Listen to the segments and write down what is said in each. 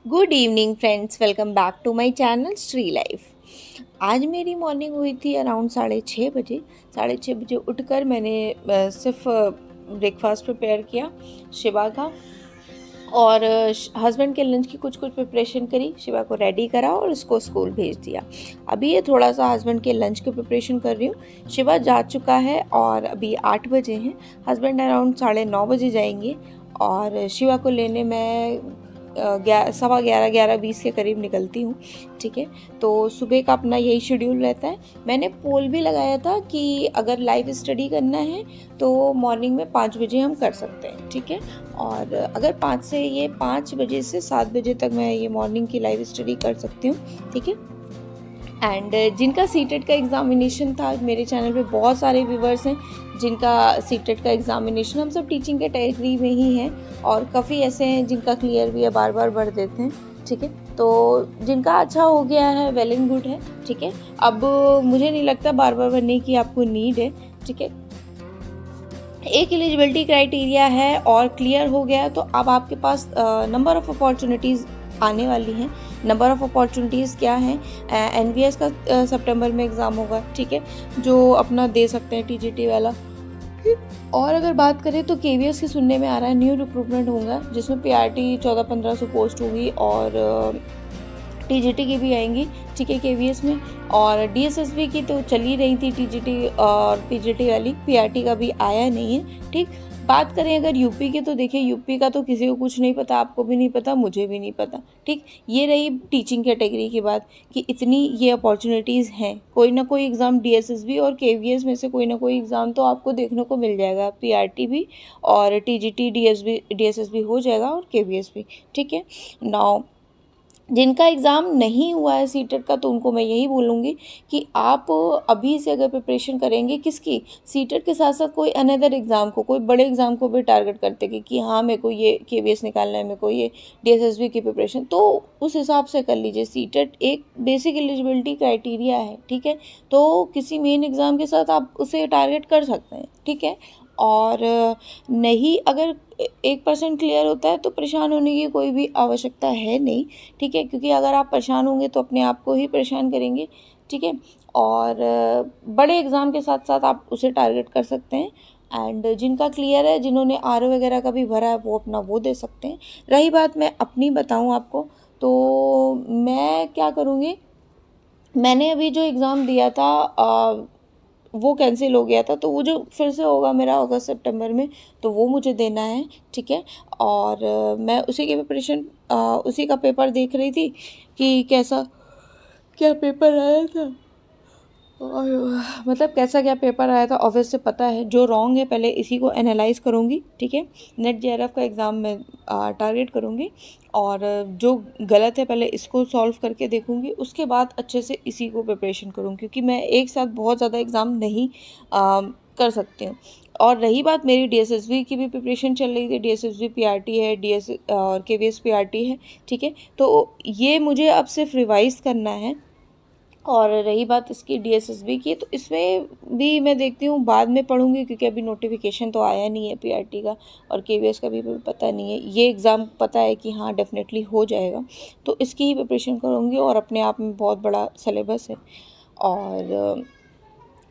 Good evening friends, welcome back to my channel Shri life. आज मेरी morning हुई थी अराउंड 6:30 बजे। 6:30 बजे उठकर मैंने सिर्फ ब्रेकफास्ट प्रिपेयर किया शिवा का, और हस्बैंड के लंच की कुछ कुछ प्रिपरेशन करी, शिवा को रेडी करा और उसको स्कूल भेज दिया। अभी ये थोड़ा सा हस्बैंड के लंच की प्रिपरेशन कर रही हूँ। शिवा जा चुका है और अभी 8 बजे हैं। हस्बैंड अराउंड 9:30 बजे जाएंगे और शिवा को लेने मैं 11:20 के करीब निकलती हूँ। ठीक है, तो सुबह का अपना यही शेड्यूल रहता है। मैंने पोल भी लगाया था कि अगर लाइव स्टडी करना है तो मॉर्निंग में 5 बजे हम कर सकते हैं। ठीक है, और अगर 5 बजे से 7 बजे तक मैं ये मॉर्निंग की लाइव स्टडी कर सकती हूँ। ठीक है, एंड जिनका सीटेट का एग्ज़ामिनेशन था, मेरे चैनल पे बहुत सारे व्यूवर्स हैं जिनका सीटेट का एग्ज़ामिनेशन, हम सब टीचिंग कैटेगरी में ही हैं और काफ़ी ऐसे हैं जिनका क्लियर भी है, बार बार भर देते हैं। ठीक है, तो जिनका अच्छा हो गया है वेल एंड गुड है। ठीक है, अब मुझे नहीं लगता बार बार भरने की आपको नीड है। ठीक है, एक एलिजिबिलिटी क्राइटेरिया है और क्लियर हो गया तो अब आपके पास नंबर ऑफ़ अपॉर्चुनिटीज़ आने वाली हैं। नंबर ऑफ़ अपॉर्चुनिटीज़ क्या हैं? एनवीएस का सितंबर में एग्ज़ाम होगा। ठीक है, जो अपना दे सकते हैं टीजीटी वाला। और अगर बात करें तो केवीएस के सुनने में आ रहा है न्यू रिक्रूटमेंट होगा जिसमें पीआरटी 1400-1500 पोस्ट होगी और टीजीटी की भी आएंगी। ठीक है, केवीएस में, और डीएसएसबी की तो चल ही रही थी टीजीटी और पीजीटी वाली, पीआरटी का भी आया नहीं है। ठीक, बात करें अगर यूपी की तो देखिए यूपी का तो किसी को कुछ नहीं पता, आपको भी नहीं पता, मुझे भी नहीं पता। ठीक, ये रही टीचिंग कैटेगरी की बात कि इतनी ये अपॉर्चुनिटीज़ हैं। कोई ना कोई एग्ज़ाम डीएसएसबी और केवीएस में से कोई ना कोई एग्ज़ाम तो आपको देखने को मिल जाएगा, पीआरटी भी और टीजीटी डीएसएसबी हो जाएगा और केवीएस भी। ठीक है, नाउ जिनका एग्ज़ाम नहीं हुआ है सीटेट का तो उनको मैं यही बोलूँगी कि आप अभी से अगर प्रिपरेशन करेंगे, किसकी, सीटेट के साथ साथ कोई अनदर एग्ज़ाम को, कोई बड़े एग्ज़ाम को भी टारगेट करते कि हाँ मेरे को ये केवीएस निकालना है, मेरे को ये डीएसएसबी की प्रिपरेशन, तो उस हिसाब से कर लीजिए। सीटेट एक बेसिक एलिजिबिलिटी क्राइटेरिया है। ठीक है, तो किसी मेन एग्ज़ाम के साथ आप उसे टारगेट कर सकते हैं। ठीक है, और नहीं, अगर 1% क्लियर होता है तो परेशान होने की कोई भी आवश्यकता है नहीं। ठीक है, क्योंकि अगर आप परेशान होंगे तो अपने आप को ही परेशान करेंगे। ठीक है, और बड़े एग्ज़ाम के साथ साथ आप उसे टारगेट कर सकते हैं। एंड जिनका क्लियर है, जिन्होंने आरओ वगैरह का भी भरा है, वो अपना वो दे सकते हैं। रही बात मैं अपनी बताऊं आपको, तो मैं क्या करूँगी, मैंने अभी जो एग्ज़ाम दिया था वो कैंसिल हो गया था, तो वो जो फिर से होगा मेरा अगस्त सितंबर में, तो वो मुझे देना है। ठीक है, और मैं उसी की प्रिपरेशन, उसी का पेपर देख रही थी कि कैसा क्या पेपर आया था, और मतलब कैसा क्या पेपर आया था। ऑफिस से पता है जो रॉन्ग है पहले इसी को एनालाइज करूँगी। ठीक है, नेट जेआरएफ का एग्ज़ाम में टारगेट करूँगी और जो गलत है पहले इसको सॉल्व करके देखूँगी, उसके बाद अच्छे से इसी को प्रिपरेशन करूँगी, क्योंकि मैं एक साथ बहुत ज़्यादा एग्ज़ाम नहीं कर सकती हूँ। और रही बात, मेरी डीएसएसबी की भी प्रिपरेशन चल रही थी। डीएसएसबी पीआरटी है, डीएस और केवीएस पीआरटी है। ठीक है, तो ये मुझे अब सिर्फ रिवाइज करना है। और रही बात इसकी डीएसएसबी की, तो इसमें भी मैं देखती हूँ बाद में पढ़ूंगी, क्योंकि अभी नोटिफिकेशन तो आया नहीं है पीआरटी का और केवीएस का भी पता नहीं है। ये एग्ज़ाम पता है कि हाँ डेफिनेटली हो जाएगा, तो इसकी ही प्रिपरेशन करूँगी और अपने आप में बहुत बड़ा सिलेबस है और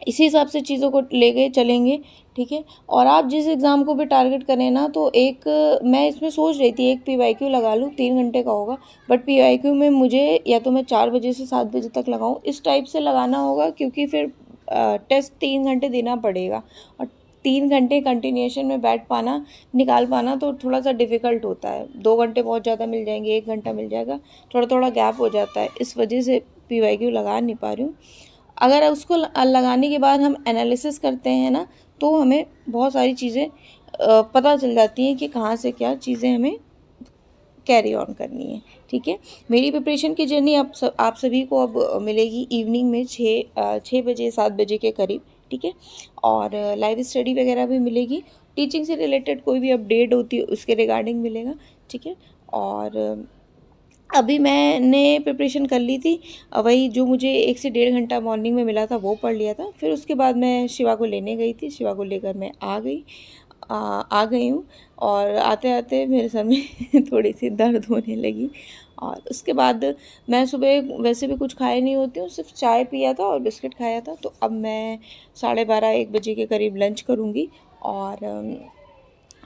इसी हिसाब से चीज़ों को ले गए चलेंगे। ठीक है, और आप जिस एग्ज़ाम को भी टारगेट करें ना, तो एक मैं इसमें सोच रही थी एक पीवाईक्यू लगा लूँ, 3 घंटे का होगा, बट पीवाईक्यू में मुझे या तो मैं 4 बजे से 7 बजे तक लगाऊँ, इस टाइप से लगाना होगा, क्योंकि फिर टेस्ट 3 घंटे देना पड़ेगा और 3 घंटे कंटिन्यूएशन में बैठ पाना, निकाल पाना तो थोड़ा सा डिफ़िकल्ट होता है। 2 घंटे बहुत ज़्यादा मिल जाएंगे, 1 घंटा मिल जाएगा, थोड़ा थोड़ा गैप हो जाता है, इस वजह से पीवाईक्यू लगा नहीं पा रही हूँ। अगर उसको लगाने के बाद हम एनालिसिस करते हैं ना, तो हमें बहुत सारी चीज़ें पता चल जाती हैं कि कहाँ से क्या चीज़ें हमें कैरी ऑन करनी है। ठीक है, मेरी प्रिपरेशन की जर्नी आप सभी को अब मिलेगी इवनिंग में 6 बजे 7 बजे के करीब। ठीक है, और लाइव स्टडी वगैरह भी मिलेगी, टीचिंग से रिलेटेड कोई भी अपडेट होती है उसके रिगार्डिंग मिलेगा। ठीक है, और अभी मैंने प्रिपरेशन कर ली थी, वही जो मुझे 1 से 1.5 घंटा मॉर्निंग में मिला था वो पढ़ लिया था। फिर उसके बाद मैं शिवा को लेने गई थी, शिवा को लेकर मैं आ गई आ गई हूँ और आते आते मेरे सर में थोड़ी सी दर्द होने लगी। और उसके बाद मैं सुबह वैसे भी कुछ खाए नहीं होती हूँ, सिर्फ चाय पिया था और बिस्किट खाया था। तो अब मैं 12:30-1 बजे के करीब लंच करूँगी और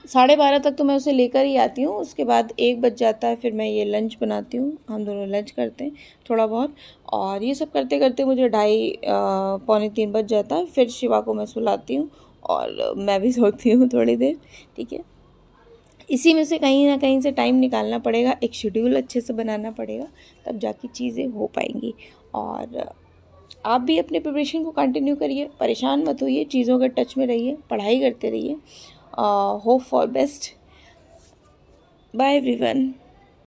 12:30 तक तो मैं उसे लेकर ही आती हूँ। उसके बाद 1 बज जाता है, फिर मैं ये लंच बनाती हूँ, हम दोनों लंच करते हैं थोड़ा बहुत। और ये सब करते करते मुझे 2:30-3 बज जाता है। फिर शिवा को मैं सुलाती हूँ और मैं भी सोती हूँ थोड़ी देर, ठीक है। इसी में से कहीं ना कहीं से टाइम निकालना पड़ेगा, एक शेड्यूल अच्छे से बनाना पड़ेगा, तब जाके चीज़ें हो पाएंगी। और आप भी अपने प्रिपरेशन को कंटिन्यू करिए, परेशान मत होइए, चीज़ों के टच में रहिए, पढ़ाई करते रहिए। Hope for best. Bye everyone.